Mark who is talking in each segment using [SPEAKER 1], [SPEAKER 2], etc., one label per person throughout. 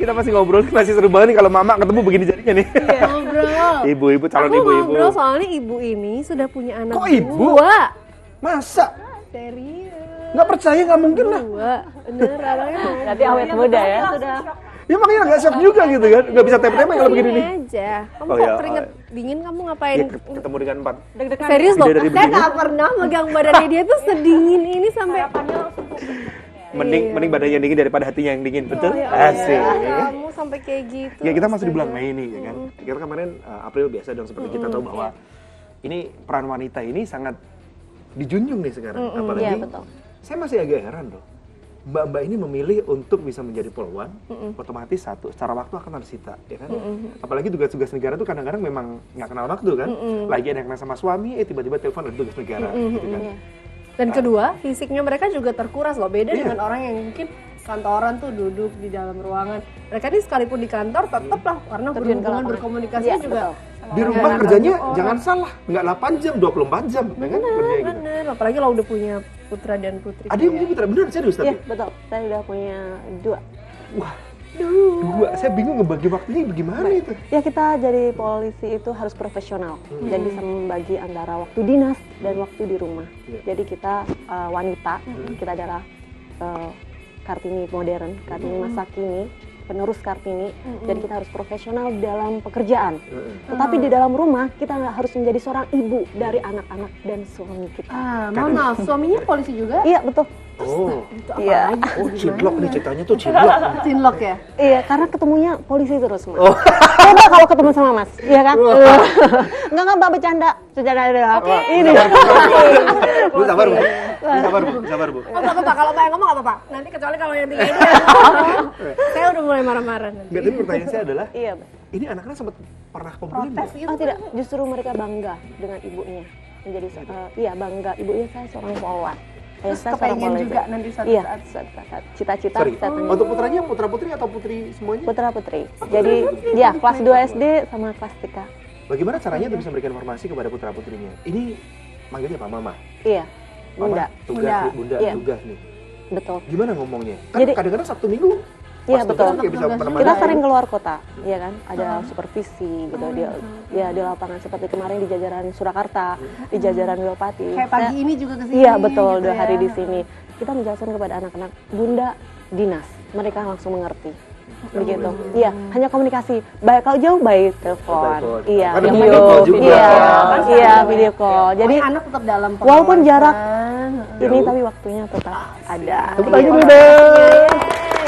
[SPEAKER 1] kita masih ngobrol, masih seru banget nih kalau mama ketemu begini jadinya nih.
[SPEAKER 2] Iya, ngobrol.
[SPEAKER 1] Ibu-ibu, calon
[SPEAKER 2] Aku
[SPEAKER 1] ibu-ibu.
[SPEAKER 2] ngobrol soalnya ibu ini sudah punya anak
[SPEAKER 1] Kok ibu?
[SPEAKER 2] 2.
[SPEAKER 1] Masa?
[SPEAKER 2] Serius.
[SPEAKER 1] Nggak percaya, nggak mungkin lah.
[SPEAKER 2] 2. Beneran.
[SPEAKER 3] Berarti awet muda ya.
[SPEAKER 2] Sudah.
[SPEAKER 1] Ya makanya agak shock juga gitu kan. Nggak bisa tempe-tempe kalau begini nih.
[SPEAKER 2] aja. Kamu
[SPEAKER 1] Oh,
[SPEAKER 2] kok
[SPEAKER 1] ya,
[SPEAKER 2] keringet dingin, kamu ngapain?
[SPEAKER 1] Ya, ketemu dengan 4.
[SPEAKER 3] Deg-degan.
[SPEAKER 2] Serius loh,
[SPEAKER 1] Ide dari
[SPEAKER 2] saya
[SPEAKER 1] begini.
[SPEAKER 2] nggak pernah megang badannya dia tuh sedingin ini sampai
[SPEAKER 1] Mending badannya dingin daripada hatinya yang dingin, betul?
[SPEAKER 2] ya
[SPEAKER 1] Asik.
[SPEAKER 2] kamu sampai kayak gitu.
[SPEAKER 1] Ya kita masih di bulan
[SPEAKER 2] astaga.
[SPEAKER 1] Mei nih, ya kan. Kita kemarin April biasa dong seperti kita tahu bahwa ini peran wanita ini sangat dijunjung nih sekarang. Apalagi
[SPEAKER 3] Iya, betul.
[SPEAKER 1] saya masih agak heran loh. Mbak-mbak ini memilih untuk bisa menjadi polwan, otomatis satu, secara waktu akan tersita, ya kan? Apalagi tugas-tugas negara tuh kadang-kadang memang nggak kenal waktu kan? Lagi ada yang kenal sama suami, tiba-tiba telepon ada tugas negara, gitu kan?
[SPEAKER 2] Dan kedua, fisiknya mereka juga terkuras loh. Beda dengan orang yang mungkin kantoran tuh duduk di dalam ruangan. Mereka ini sekalipun di kantor tetap lah karena
[SPEAKER 3] Terjun ke
[SPEAKER 2] berhubungan
[SPEAKER 3] lapangan.
[SPEAKER 2] berkomunikasinya
[SPEAKER 3] Iya,
[SPEAKER 2] juga.
[SPEAKER 3] betul.
[SPEAKER 1] Di rumah kerjanya jangan salah, nggak 8 jam, 24 jam, ya kan? Kerjanya gitu.
[SPEAKER 2] Bener, apalagi kalau udah punya putra dan putri.
[SPEAKER 1] Ada yang punya putra, bener serius
[SPEAKER 3] Iya,
[SPEAKER 1] tapi?
[SPEAKER 3] betul. Saya udah punya 2.
[SPEAKER 1] Wah, 2, saya bingung ngebagi waktunya bagaimana itu.
[SPEAKER 3] Ya kita jadi polisi itu harus profesional dan bisa membagi antara waktu dinas dan waktu di rumah. Jadi kita wanita, kita adalah Kartini modern, Kartini masa kini, penerus Kartini. Jadi kita harus profesional dalam pekerjaan. Tetapi di dalam rumah kita harus menjadi seorang ibu dari anak-anak dan suami kita.
[SPEAKER 2] Mohon maaf, suaminya polisi juga?
[SPEAKER 3] Iya betul.
[SPEAKER 1] Oh,
[SPEAKER 2] Itu
[SPEAKER 3] Iya.
[SPEAKER 2] apalagi?
[SPEAKER 1] oh cinlok nih ceritanya tuh cinlok.
[SPEAKER 2] Cinlok ya?
[SPEAKER 3] Iya, karena ketemunya polisi terus, Mas. Coba kalau ketemu sama Mas, iya kan? Enggak, Mbak, bercanda. Bercanda aja. Oke. Ini.
[SPEAKER 1] Bu, sabar bu, sabar bu.
[SPEAKER 2] Oh, nggak apa-apa, kalau Mbak yang ngomong nggak apa-apa. Nanti kecuali kalau yang tinggi ini. Saya udah mulai marah-marah nanti.
[SPEAKER 1] Enggak, tapi pertanyaan saya adalah,
[SPEAKER 3] Iya, Mbak.
[SPEAKER 1] ini anak-anak sempat pernah komplain
[SPEAKER 2] Protes
[SPEAKER 1] nggak?
[SPEAKER 2] gitu.
[SPEAKER 3] Oh tidak, justru mereka bangga dengan ibunya. Menjadi iya bangga, ibunya saya seorang polwan.
[SPEAKER 2] Terus
[SPEAKER 3] Saya seorang
[SPEAKER 2] kepengen
[SPEAKER 3] polisi.
[SPEAKER 2] juga nanti suatu
[SPEAKER 3] Iya,
[SPEAKER 2] saat.
[SPEAKER 3] suatu saat. Cita-cita
[SPEAKER 1] Sorry,
[SPEAKER 3] saya pengen.
[SPEAKER 1] untuk putranya putra-putri atau putri semuanya?
[SPEAKER 3] Putra-putri. Jadi, ya kelas 2 SD sama kelas 3.
[SPEAKER 1] Bagaimana caranya untuk bisa memberikan informasi kepada putra-putrinya? Ini manggilnya Pak Mama?
[SPEAKER 3] Iya,
[SPEAKER 1] Mama,
[SPEAKER 3] bunda.
[SPEAKER 1] tugas
[SPEAKER 2] Bunda.
[SPEAKER 1] nih, bunda,
[SPEAKER 3] Iya.
[SPEAKER 1] tugas nih.
[SPEAKER 3] Betul.
[SPEAKER 1] Gimana ngomongnya? Kan
[SPEAKER 3] Jadi-
[SPEAKER 1] kadang-kadang Sabtu Minggu,
[SPEAKER 3] Iya,
[SPEAKER 1] pas
[SPEAKER 3] betul.
[SPEAKER 1] tugas nggak bisa
[SPEAKER 2] Tugas
[SPEAKER 1] kemana-mana.
[SPEAKER 3] Kita sering keluar kota, ya kan? Ada supervisi gitu di lapangan seperti kemarin di jajaran Surakarta, di jajaran Wilpati.
[SPEAKER 2] Kayak pagi ini juga kesini.
[SPEAKER 3] Iya betul,
[SPEAKER 2] gitu
[SPEAKER 3] 2 hari
[SPEAKER 2] ya.
[SPEAKER 3] di sini. Kita menjelaskan kepada anak-anak, Bunda dinas, mereka langsung mengerti. Begitu. Iya, hanya komunikasi. Baik kalau jauh baik telepon.
[SPEAKER 1] Telepon.
[SPEAKER 3] Iya,
[SPEAKER 1] Kan ada
[SPEAKER 3] video
[SPEAKER 1] video call juga.
[SPEAKER 3] Iya,
[SPEAKER 1] Kan
[SPEAKER 3] iya video call. Jadi
[SPEAKER 2] Pokoknya anak tetap dalam
[SPEAKER 3] walaupun jarak
[SPEAKER 2] pengawasan.
[SPEAKER 3] ini
[SPEAKER 1] Jauh.
[SPEAKER 3] tapi waktunya tetap ada.
[SPEAKER 1] Tepuk
[SPEAKER 3] Iya.
[SPEAKER 1] tangan dulu dong.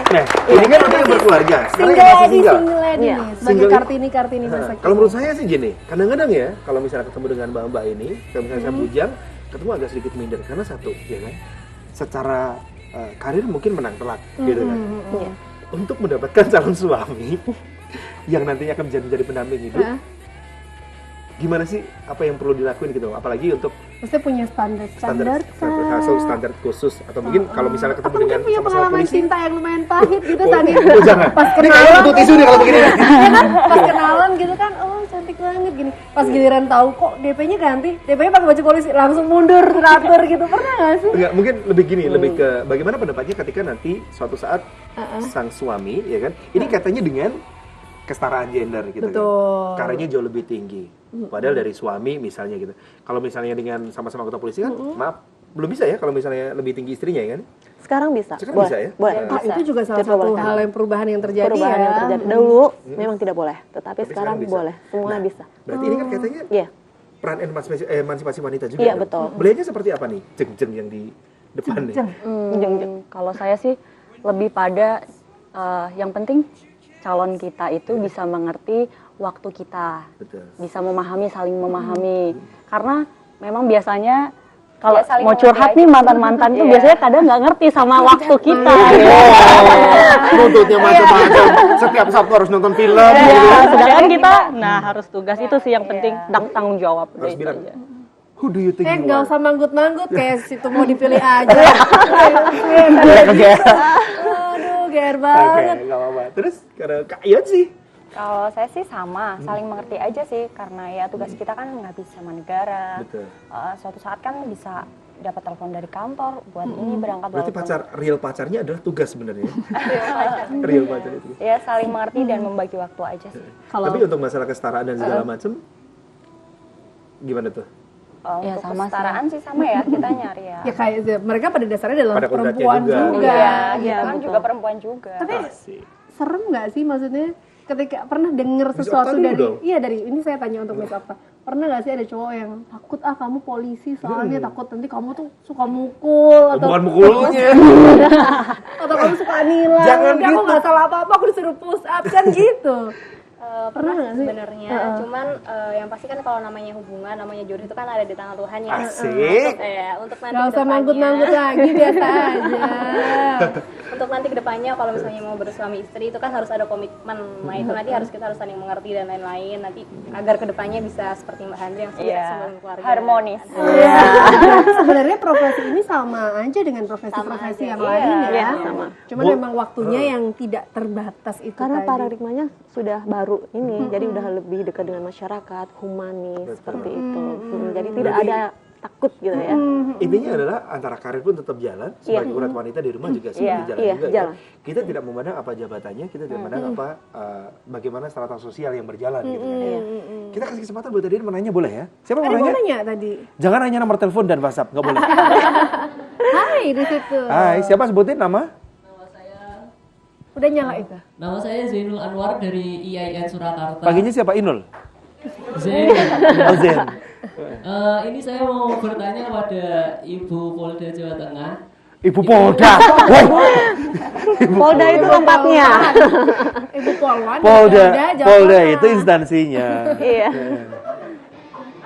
[SPEAKER 1] Nah, ini kan udah yang berkeluarga. Sekarang
[SPEAKER 2] Single
[SPEAKER 1] yang masih
[SPEAKER 2] lady,
[SPEAKER 1] single.
[SPEAKER 2] single lady
[SPEAKER 3] Iya.
[SPEAKER 2] nih. Sebagai
[SPEAKER 1] Single ini-
[SPEAKER 2] Kartini masa
[SPEAKER 1] Kalau menurut saya sih gini, kadang-kadang ya kalau misalnya ketemu dengan mbak-mbak ini, kalau misalnya saya bujang, ketemu agak sedikit minder karena satu, ya kan, secara karir mungkin menang telak, gitu kan.
[SPEAKER 3] Iya.
[SPEAKER 1] Untuk mendapatkan calon suami yang nantinya akan menjadi pendamping hidup,
[SPEAKER 2] Hah?
[SPEAKER 1] gimana sih apa yang perlu dilakuin gitu, apalagi untuk
[SPEAKER 2] Maksudnya punya standar
[SPEAKER 1] khusus atau mungkin kalau misalnya ketemu
[SPEAKER 2] Atau mungkin
[SPEAKER 1] dengan
[SPEAKER 2] punya
[SPEAKER 1] sama-sama
[SPEAKER 2] pengalaman
[SPEAKER 1] polisi.
[SPEAKER 2] cinta yang lumayan pahit gitu
[SPEAKER 1] Oh,
[SPEAKER 2] tadi.
[SPEAKER 1] oh, jangan.
[SPEAKER 2] Pas
[SPEAKER 1] Ini kayaknya
[SPEAKER 2] kenalan,
[SPEAKER 1] butuh tisu nih kalau begini.
[SPEAKER 2] ya kan? Pas kenalan gitu kan, oh cantik banget gini. Pas giliran tahu kok DP-nya ganti, DP-nya pakai baju polisi, langsung mundur, teratur gitu. Pernah nggak sih?
[SPEAKER 1] Enggak, mungkin lebih gini, lebih ke bagaimana pendapatnya ketika nanti suatu saat sang suami, ya kan, ini katanya dengan kesetaraan gender gitu
[SPEAKER 2] Betul.
[SPEAKER 1] kan, karirnya jauh lebih tinggi. Padahal dari suami misalnya gitu. Kalau misalnya dengan sama-sama anggota polisi kan, maaf, belum bisa ya kalau misalnya lebih tinggi istrinya ya kan?
[SPEAKER 3] Sekarang bisa.
[SPEAKER 1] Sekarang
[SPEAKER 3] boleh.
[SPEAKER 1] bisa ya?
[SPEAKER 3] Boleh.
[SPEAKER 2] Ah,
[SPEAKER 3] bisa.
[SPEAKER 2] itu juga salah satu
[SPEAKER 3] Diperbolehkan.
[SPEAKER 2] hal yang perubahan yang terjadi
[SPEAKER 3] Perubahan
[SPEAKER 2] ya.
[SPEAKER 3] yang terjadi. Dulu memang tidak boleh, tetapi
[SPEAKER 1] Tapi
[SPEAKER 3] sekarang
[SPEAKER 1] bisa.
[SPEAKER 3] boleh. Semua
[SPEAKER 1] Nah,
[SPEAKER 3] bisa.
[SPEAKER 1] Berarti ini kan katanya
[SPEAKER 3] Iya.
[SPEAKER 1] peran emansipasi wanita juga.
[SPEAKER 3] Iya,
[SPEAKER 1] dong.
[SPEAKER 3] betul.
[SPEAKER 1] Beliaunya seperti apa nih? Jeng-jeng yang di depan nih.
[SPEAKER 4] Kalau saya sih lebih pada yang penting calon kita itu bisa mengerti waktu kita,
[SPEAKER 1] Betul.
[SPEAKER 4] bisa memahami, saling memahami. Karena memang biasanya kalau
[SPEAKER 3] Ya, saling
[SPEAKER 4] mau curhat
[SPEAKER 3] mengerti
[SPEAKER 4] nih mantan-mantan tuh
[SPEAKER 3] Iya.
[SPEAKER 4] biasanya kadang nggak ngerti sama waktu kita.
[SPEAKER 1] Nuntutnya macam-macam. Setiap Sabtu harus nonton film.
[SPEAKER 4] Ya,
[SPEAKER 1] gitu.
[SPEAKER 4] sedangkan kita, nah harus tugas itu sih yang penting tanggung jawab.
[SPEAKER 1] Harus
[SPEAKER 4] Itu
[SPEAKER 1] bilang,
[SPEAKER 4] aja.
[SPEAKER 1] who do you think you
[SPEAKER 2] Nggak
[SPEAKER 1] are?
[SPEAKER 2] usah manggut-manggut kayak situ mau dipilih aja. Aduh, GR
[SPEAKER 1] Oke,
[SPEAKER 2] banget.
[SPEAKER 1] nggak apa-apa. Terus kalau Kak Ion sih,
[SPEAKER 5] Kalau saya sih sama, saling mengerti aja sih, karena ya tugas kita kan nggak bisa sama negara.
[SPEAKER 1] betul.
[SPEAKER 5] Suatu saat kan bisa dapat telepon dari kantor buat ini berangkat.
[SPEAKER 1] Berarti
[SPEAKER 5] walaupun-
[SPEAKER 1] real pacarnya adalah tugas sebenarnya. Real pacar itu.
[SPEAKER 5] Ya saling mengerti dan membagi waktu aja sih.
[SPEAKER 1] Tapi untuk masalah kesetaraan dan segala macam, gimana tuh?
[SPEAKER 5] Untuk
[SPEAKER 4] Ya, sama sih.
[SPEAKER 5] kesetaraan sih sama ya, kita nyari ya.
[SPEAKER 2] Ya kayak mereka pada dasarnya adalah
[SPEAKER 1] Pada kodratnya
[SPEAKER 2] perempuan
[SPEAKER 1] juga.
[SPEAKER 2] juga.
[SPEAKER 5] Iya,
[SPEAKER 3] Iya,
[SPEAKER 5] kita kan
[SPEAKER 3] betul.
[SPEAKER 5] juga perempuan juga.
[SPEAKER 2] Tapi
[SPEAKER 1] Asik.
[SPEAKER 2] serem nggak sih maksudnya ketika pernah denger
[SPEAKER 1] Miss
[SPEAKER 2] sesuatu
[SPEAKER 1] Okta dulu
[SPEAKER 2] dari
[SPEAKER 1] dong.
[SPEAKER 2] iya dari ini saya tanya untuk Miss Okta, pernah nggak sih ada cowok yang takut kamu polisi soalnya takut nanti kamu tuh suka mukul atau
[SPEAKER 1] Bukan mukulnya.
[SPEAKER 2] atau kamu suka nilai
[SPEAKER 1] Jangan
[SPEAKER 2] nanti aku
[SPEAKER 1] gitu.
[SPEAKER 2] nggak salah apa-apa aku disuruh push up kan gitu.
[SPEAKER 5] Pernah
[SPEAKER 2] nggak sih?
[SPEAKER 5] sebenarnya, cuman yang pasti kan kalau namanya hubungan, namanya jodoh itu kan ada di tangan Tuhan ya.
[SPEAKER 1] Asik.
[SPEAKER 5] Untuk nanti
[SPEAKER 2] Nggak usah
[SPEAKER 5] kedepannya-
[SPEAKER 2] nanggut-nanggut lagi biasa aja.
[SPEAKER 5] Untuk nanti kedepannya kalau misalnya mau bersuami istri itu kan harus ada komitmen. Nah itu nanti kita harus saling mengerti dan lain-lain. Nanti agar kedepannya bisa seperti Mbak Handri yang sudah sebelum keluarga.
[SPEAKER 3] harmonis.
[SPEAKER 2] Iya. Sebenarnya profesi ini sama aja dengan profesi-profesi yang lain ya.
[SPEAKER 3] Iya, sama.
[SPEAKER 2] Cuman memang waktunya yang tidak terbatas itu
[SPEAKER 3] Karena
[SPEAKER 2] tadi.
[SPEAKER 3] paradigmanya sudah baru ini, jadi udah lebih dekat dengan masyarakat, humanis seperti itu. Jadi tidak ada takut gitu ya.
[SPEAKER 1] Intinya adalah antara karir pun tetap jalan, sebagai urat wanita di rumah juga seperti jalan
[SPEAKER 3] Iya,
[SPEAKER 1] juga.
[SPEAKER 3] jalan.
[SPEAKER 1] Ya. Kita tidak memandang apa jabatannya, kita tidak memandang apa bagaimana strata sosial yang berjalan gitu kan. Kita kasih kesempatan buat Adian menanya boleh ya? Siapa yang
[SPEAKER 2] Ada
[SPEAKER 1] mau
[SPEAKER 2] mau
[SPEAKER 1] nanya?
[SPEAKER 2] nanya tadi.
[SPEAKER 1] Jangan nanya nomor telepon dan WhatsApp, nggak boleh.
[SPEAKER 2] Hai di situ.
[SPEAKER 1] Hai, siapa sebutin nama?
[SPEAKER 2] Udah nyala itu.
[SPEAKER 6] Nama saya Zainul Anwar dari IAIN Surakarta.
[SPEAKER 1] Paginya siapa? Inul?
[SPEAKER 6] Zain.
[SPEAKER 1] Oh, Zen.
[SPEAKER 6] Ini saya mau bertanya pada Ibu Polda Jawa Tengah.
[SPEAKER 1] Ibu Polda. Woi.
[SPEAKER 3] Polda itu tempatnya.
[SPEAKER 2] Ibu Polwan.
[SPEAKER 1] Polda,
[SPEAKER 2] Jawa
[SPEAKER 1] Polda
[SPEAKER 2] Tengah.
[SPEAKER 1] itu instansinya.
[SPEAKER 3] Iya.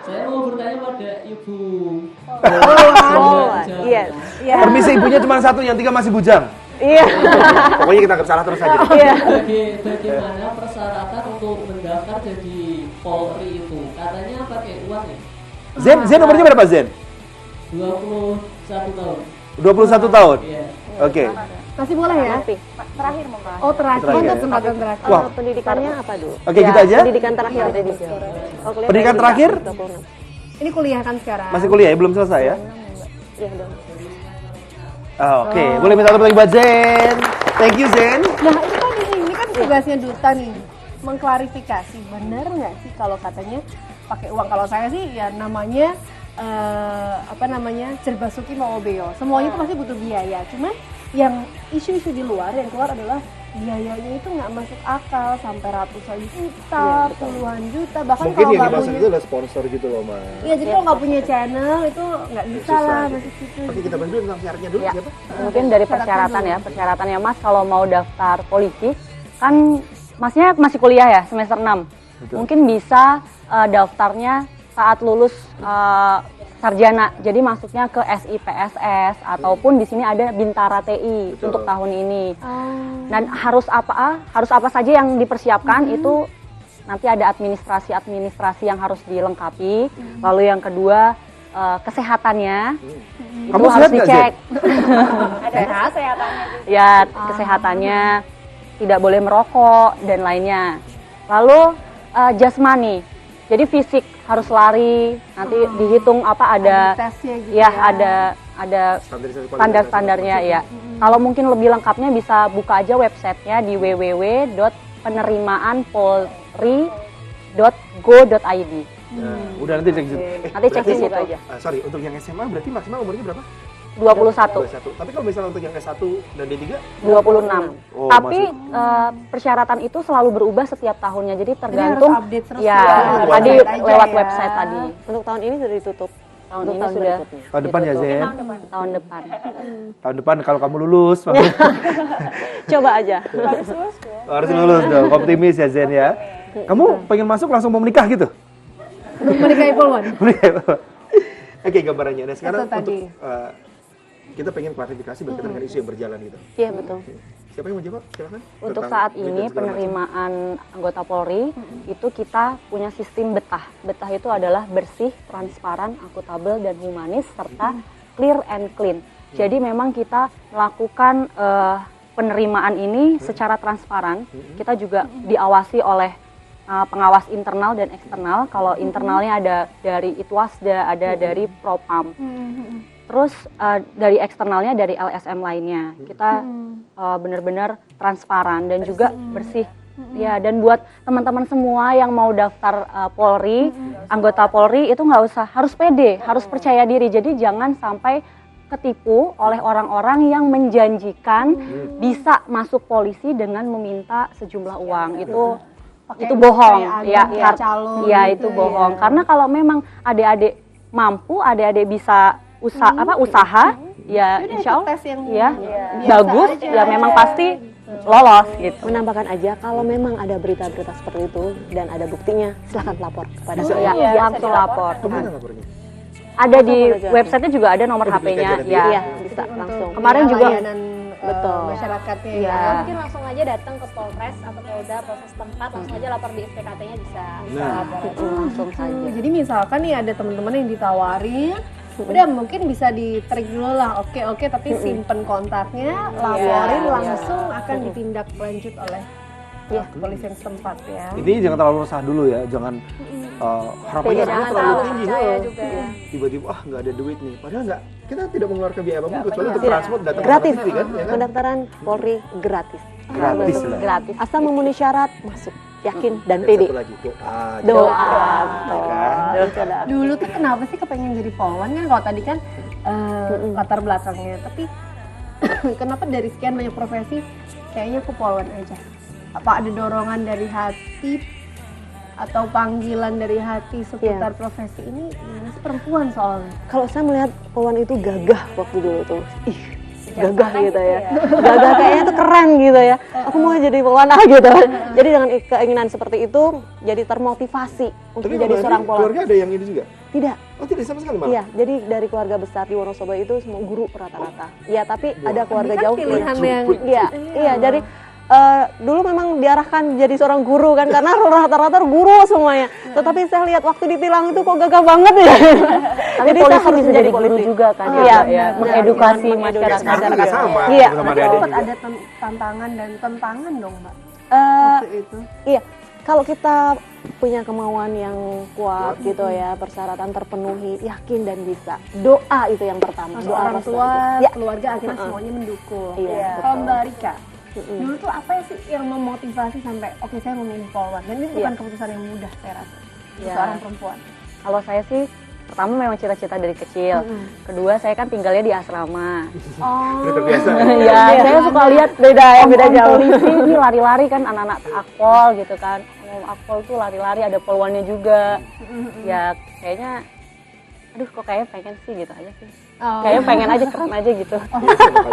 [SPEAKER 6] Saya mau bertanya pada Ibu
[SPEAKER 3] Polwan.
[SPEAKER 6] Jawa
[SPEAKER 3] Iya.
[SPEAKER 6] Tengah.
[SPEAKER 1] Permisi ibunya cuma satu, yang tiga masih bujang.
[SPEAKER 3] Iya.
[SPEAKER 1] Pokoknya kita anggap salah terus aja.
[SPEAKER 3] Iya.
[SPEAKER 6] Bagaimana persyaratan untuk mendaftar jadi Polri itu? Katanya pakai uang ya?
[SPEAKER 1] Zen umurnya berapa Zen?
[SPEAKER 6] 21 tahun.
[SPEAKER 1] 21 tahun.
[SPEAKER 6] Iya.
[SPEAKER 1] Oke.
[SPEAKER 2] Masih boleh ya?
[SPEAKER 5] Terakhir mungkin.
[SPEAKER 2] Oh terakhir.
[SPEAKER 1] Terakhir.
[SPEAKER 2] Untuk kesempatan terakhir.
[SPEAKER 1] Wah.
[SPEAKER 3] Pendidikannya apa dulu?
[SPEAKER 1] Oke, gitu aja?
[SPEAKER 3] Pendidikan terakhir tadi. Oh, kuliah
[SPEAKER 1] Pendidikan terakhir?
[SPEAKER 3] 26.
[SPEAKER 2] Ini kuliah kan sekarang.
[SPEAKER 1] Masih kuliah ya? Belum selesai ya?
[SPEAKER 3] Iya, udah.
[SPEAKER 1] Oke, boleh minta tepuk tangan buat Zen. Thank you Zen.
[SPEAKER 2] Nah itu kan ini kan tugasnya duta nih, mengklarifikasi benar nggak sih kalau katanya pakai uang. Kalau saya sih ya namanya cerbasuki mau beo. Semuanya itu pasti butuh biaya. Cuman yang isu-isu di luar yang keluar adalah biayanya itu nggak masuk akal sampai ratusan juta, puluhan juta, bahkan
[SPEAKER 1] Mungkin
[SPEAKER 2] kalau
[SPEAKER 1] yang
[SPEAKER 2] nggak
[SPEAKER 1] dimaksud
[SPEAKER 2] punya.
[SPEAKER 1] itu adalah sponsor gitu loh, Mas.
[SPEAKER 2] Iya, jadi kalau nggak punya channel itu nggak bisa lah masuk situ.
[SPEAKER 1] Oke, kita bahas dulu tentang syaratnya dulu
[SPEAKER 4] Ya.
[SPEAKER 1] siapa?
[SPEAKER 4] Mungkin dari persyaratan ya, persyaratannya Mas kalau mau daftar polisi kan Masnya masih kuliah ya semester 6.
[SPEAKER 1] Betul.
[SPEAKER 4] Mungkin bisa daftarnya saat lulus sarjana. Jadi masuknya ke SIPSS ataupun di sini ada Bintara TI
[SPEAKER 1] Betul.
[SPEAKER 4] untuk tahun ini. Dan harus apa saja yang dipersiapkan itu nanti ada administrasi yang harus dilengkapi. Lalu yang kedua kesehatannya itu
[SPEAKER 1] Kamu
[SPEAKER 4] harus
[SPEAKER 1] sehat nggak,
[SPEAKER 4] dicek.
[SPEAKER 5] Ada kesehatannya juga.
[SPEAKER 4] Ya, kesehatannya tidak boleh merokok dan lainnya. Lalu jasmani. Jadi fisik harus lari, nanti dihitung apa ada
[SPEAKER 2] tesnya gitu
[SPEAKER 4] ya ada
[SPEAKER 1] Standarisasi
[SPEAKER 4] standar-standarnya ya. Kalau mungkin lebih lengkapnya bisa buka aja websitenya di www.penerimaanpolri.go.id.
[SPEAKER 1] Nah, udah nanti cek di situ.
[SPEAKER 4] Nanti cek di
[SPEAKER 1] berarti
[SPEAKER 4] situ
[SPEAKER 1] untuk-
[SPEAKER 4] aja.
[SPEAKER 1] Sorry, untuk yang SMA berarti maksimal umurnya berapa?
[SPEAKER 4] 21,
[SPEAKER 1] 21. Tapi kalau misalnya untuk yang S1 dan D3?
[SPEAKER 4] 26.
[SPEAKER 1] Oh,
[SPEAKER 4] Tapi persyaratan itu selalu berubah setiap tahunnya. Jadi tergantung
[SPEAKER 2] harus update terus
[SPEAKER 4] ya,
[SPEAKER 2] ya.
[SPEAKER 4] tadi
[SPEAKER 2] Website aja
[SPEAKER 4] lewat
[SPEAKER 2] ya.
[SPEAKER 4] website tadi.
[SPEAKER 3] Untuk tahun ini sudah ditutup.
[SPEAKER 4] Tahun
[SPEAKER 3] Untuk
[SPEAKER 4] ini
[SPEAKER 3] tahun
[SPEAKER 4] sudah
[SPEAKER 3] berikutnya.
[SPEAKER 1] Tahun depan ya, Zen?
[SPEAKER 4] tahun depan.
[SPEAKER 1] Tahun depan kalau kamu lulus,
[SPEAKER 3] Coba aja.
[SPEAKER 1] harus lulus dong. Optimis ya, Zen ya. Kamu pengen masuk langsung mau menikah gitu?
[SPEAKER 2] Untuk menikahi Polwan.
[SPEAKER 1] Oke, gambarannya. Nah, sekarang
[SPEAKER 2] Itu tadi.
[SPEAKER 1] untuk kita pengen klarifikasi berkaitan dengan isu yang berjalan gitu.
[SPEAKER 3] Iya, betul.
[SPEAKER 1] Siapa yang mau jawab? Silakan.
[SPEAKER 4] Untuk
[SPEAKER 1] Tentang
[SPEAKER 4] saat
[SPEAKER 1] duit
[SPEAKER 4] ini
[SPEAKER 1] dan segala macam.
[SPEAKER 4] penerimaan anggota Polri itu kita punya sistem betah. Betah itu adalah bersih, transparan, akuntabel dan humanis serta clear and clean. Jadi memang kita melakukan penerimaan ini secara transparan. Kita juga diawasi oleh pengawas internal dan eksternal. Kalau internalnya ada dari Itwasda, ada dari Propam. Terus dari eksternalnya dari LSM lainnya kita benar-benar transparan dan juga bersih. Ya, dan buat teman-teman semua yang mau daftar Polri, anggota Polri itu nggak usah, harus pede, harus percaya diri. Jadi jangan sampai ketipu oleh orang-orang yang menjanjikan bisa masuk polisi dengan meminta sejumlah uang. Itu bohong. Ya, itu bohong. Karena kalau memang adik-adik mampu, adik-adik bisa usaha, ya insya Allah ya bagus, ya memang pasti lolos gitu.
[SPEAKER 3] Menambahkan aja kalau memang ada berita-berita seperti itu dan ada buktinya, silahkan lapor kepada
[SPEAKER 4] Ya, langsung lapor.
[SPEAKER 1] Kemana lapornya?
[SPEAKER 4] Ada di websitenya juga ada nomor HP-nya.
[SPEAKER 3] Iya, bisa langsung.
[SPEAKER 4] Kemarin juga
[SPEAKER 3] betul.
[SPEAKER 2] Masyarakatnya
[SPEAKER 4] Iya.
[SPEAKER 2] ya.
[SPEAKER 5] Mungkin langsung aja datang ke Polres atau Polda, proses tempat, langsung aja lapor di SPKT-nya bisa.
[SPEAKER 3] Langsung saja.
[SPEAKER 2] Jadi misalkan nih ada teman-teman yang ditawarin, udah mungkin bisa di-trik dulu lah, oke, tapi simpen kontaknya, laporin langsung akan ditindak lanjut oleh kepolisian setempat ya.
[SPEAKER 1] Ini jangan terlalu resah dulu ya, jangan harapannya
[SPEAKER 5] Jangan
[SPEAKER 1] terlalu
[SPEAKER 5] terlalu
[SPEAKER 1] tinggi.
[SPEAKER 5] percaya juga.
[SPEAKER 1] Tiba-tiba nggak ada duit nih, padahal kita tidak mengeluarkan biaya apapun kecuali untuk transport datang
[SPEAKER 3] Gratis.
[SPEAKER 1] ke sini kan, ya kan?
[SPEAKER 3] Pendaftaran Polri gratis.
[SPEAKER 1] Gratis lah.
[SPEAKER 4] gratis.
[SPEAKER 3] Asal memenuhi syarat, masuk, yakin dan
[SPEAKER 1] Dan
[SPEAKER 3] pede.
[SPEAKER 1] satu lagi doa.
[SPEAKER 3] Doa.
[SPEAKER 1] Kan?
[SPEAKER 2] Dulu tuh kenapa sih kepengen jadi polwan kan? Kalau tadi kan latar belakangnya, tapi kenapa dari sekian banyak profesi kayaknya aku polwan aja? Apa ada dorongan dari hati atau panggilan dari hati seputar profesi ini? Ini perempuan soalnya.
[SPEAKER 3] Kalau saya melihat Polwan itu gagah waktu dulu tuh, gagah gitu ya, gagah kayaknya tuh keren gitu ya. Aku mau jadi Polwan gitu. Jadi dengan keinginan seperti itu, jadi termotivasi untuk
[SPEAKER 1] Tapi
[SPEAKER 3] menjadi seorang Polwan.
[SPEAKER 1] keluarga ada yang ini juga?
[SPEAKER 3] Tidak.
[SPEAKER 1] Oh tidak sama sekali malah?
[SPEAKER 3] Iya, jadi dari keluarga besar di Wonosobo itu semua guru rata-rata. Iya, tapi ada keluarga
[SPEAKER 2] Ini kan
[SPEAKER 3] jauh
[SPEAKER 2] pilihan yang
[SPEAKER 3] Iya, jadi dulu memang diarahkan jadi seorang guru kan karena rata-rata guru semuanya. Tetapi saya lihat waktu ditilang itu kok gagah banget ya.
[SPEAKER 4] Tapi polisi bisa jadi guru juga kan.
[SPEAKER 3] Iya,
[SPEAKER 4] mengedukasi
[SPEAKER 3] mengedukasi
[SPEAKER 4] masyarakat.
[SPEAKER 1] Sekarang juga sama
[SPEAKER 3] Iya.
[SPEAKER 1] sama
[SPEAKER 2] Tapi
[SPEAKER 1] adik-adik
[SPEAKER 2] sempat
[SPEAKER 1] juga.
[SPEAKER 2] ada tantangan dan tentangan dong, Mbak. Waktu itu.
[SPEAKER 3] Iya, kalau kita punya kemauan yang kuat gitu ya, persyaratan terpenuhi, yakin dan bisa. Doa itu yang pertama.
[SPEAKER 2] Masuk
[SPEAKER 3] Doa
[SPEAKER 2] orang
[SPEAKER 3] pasti.
[SPEAKER 2] tua,
[SPEAKER 3] Ya.
[SPEAKER 2] keluarga akhirnya semuanya mendukung.
[SPEAKER 3] Iya,
[SPEAKER 2] Kalau
[SPEAKER 3] betul.
[SPEAKER 2] Mbak Rika, dulu tuh apa sih yang memotivasi sampai oke saya memilih polwan? Dan ini bukan keputusan yang mudah saya rasa.
[SPEAKER 4] Iya.
[SPEAKER 2] Seorang perempuan.
[SPEAKER 4] Kalau saya sih pertama memang cita-cita dari kecil. Kedua saya kan tinggalnya di asrama.
[SPEAKER 1] Udah terbiasa.
[SPEAKER 4] Iya, saya suka lihat beda jauh. Polisi ini lari-lari kan anak-anak akpol gitu kan. Akpol tuh lari-lari ada polwannya juga. Ya kayaknya aduh kok kayaknya pengen sih gitu aja sih. Kayaknya pengen aja keren aja gitu.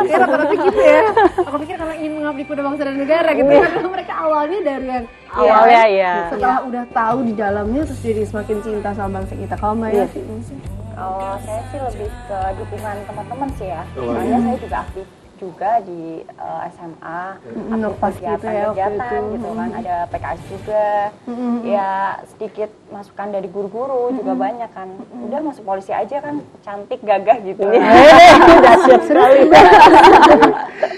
[SPEAKER 2] Ya rata-rata gitu ya. Aku pikir karena ingin mengabdi pada bangsa dan negara gitu. Karena mereka awalnya dari yang
[SPEAKER 4] Awalnya ya.
[SPEAKER 2] setelah udah tahu di dalamnya terus jadi semakin cinta sama bangsa kita. Kalau Mbak Yati mungkin.
[SPEAKER 7] Kalau saya sih lebih ke dukungan teman-teman sih ya. Soalnya saya juga aktif juga di SMA,
[SPEAKER 2] Pas gitu ya waktu
[SPEAKER 7] kegiatan
[SPEAKER 2] itu.
[SPEAKER 7] gitu kan, ada PKS juga. Ya sedikit masukan dari guru-guru juga banyak kan. Udah masuk polisi aja kan, cantik, gagah gitu.
[SPEAKER 4] Dahsyat sekali.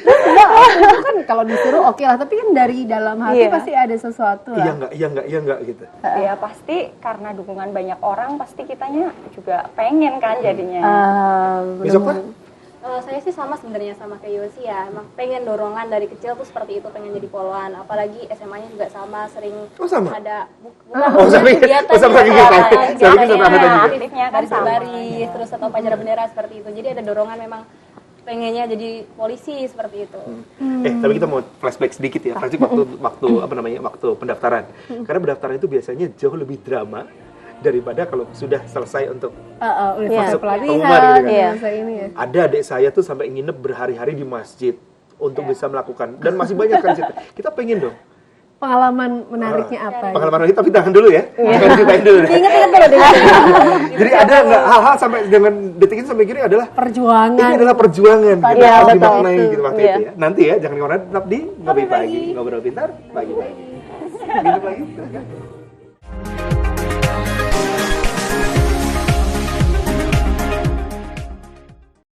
[SPEAKER 2] Itu kan kalau disuruh oke lah, tapi kan dari dalam hati pasti ada sesuatu
[SPEAKER 1] Iya
[SPEAKER 2] lah.
[SPEAKER 1] enggak gitu.
[SPEAKER 7] Ya pasti karena dukungan banyak orang, pasti kitanya juga pengen kan jadinya.
[SPEAKER 1] Besok Pak?
[SPEAKER 5] Saya sih sama sebenarnya sama kayak Yosi ya, emang pengen dorongan dari kecil tuh seperti itu, pengen jadi polwan, apalagi SMA-nya juga sama, sering
[SPEAKER 1] sama?
[SPEAKER 5] ada
[SPEAKER 1] sama kegiatan. Sama kegiatan.
[SPEAKER 7] Aktifnya kan
[SPEAKER 5] garis
[SPEAKER 7] sama.
[SPEAKER 5] baris, terus atau upacara bendera seperti itu, jadi ada dorongan memang pengennya jadi polisi seperti itu.
[SPEAKER 1] Tapi kita mau flashback sedikit ya, flashback waktu pendaftaran. Karena pendaftaran itu biasanya jauh lebih drama daripada kalau sudah selesai untuk
[SPEAKER 2] Udah
[SPEAKER 1] masuk
[SPEAKER 2] pelatihan,
[SPEAKER 1] pengumuman gitu kan.
[SPEAKER 2] masa ini ya.
[SPEAKER 1] Ada adik saya tuh sampai nginep berhari-hari di masjid untuk bisa melakukan, dan masih banyak kan cerita. Kita pengen dong
[SPEAKER 2] Pengalaman menariknya apa?
[SPEAKER 1] pengalaman lagi, tapi tahan dulu ya, jangan ceritain dulu deh.
[SPEAKER 2] Ingat-ingat dulu deh.
[SPEAKER 1] Jadi ada nggak hal-hal sampai dengan detik ini sampai kiri adalah
[SPEAKER 2] Perjuangan.
[SPEAKER 1] ini adalah perjuangan gitu,
[SPEAKER 3] Iya,
[SPEAKER 1] harus
[SPEAKER 3] betul.
[SPEAKER 1] dimaknai gitu waktu itu ya. Nanti ya, jangan kemana, tetap di Ngopi Pagi, ngobrol pintar, pagi-pagi. Minum lagi, silakan.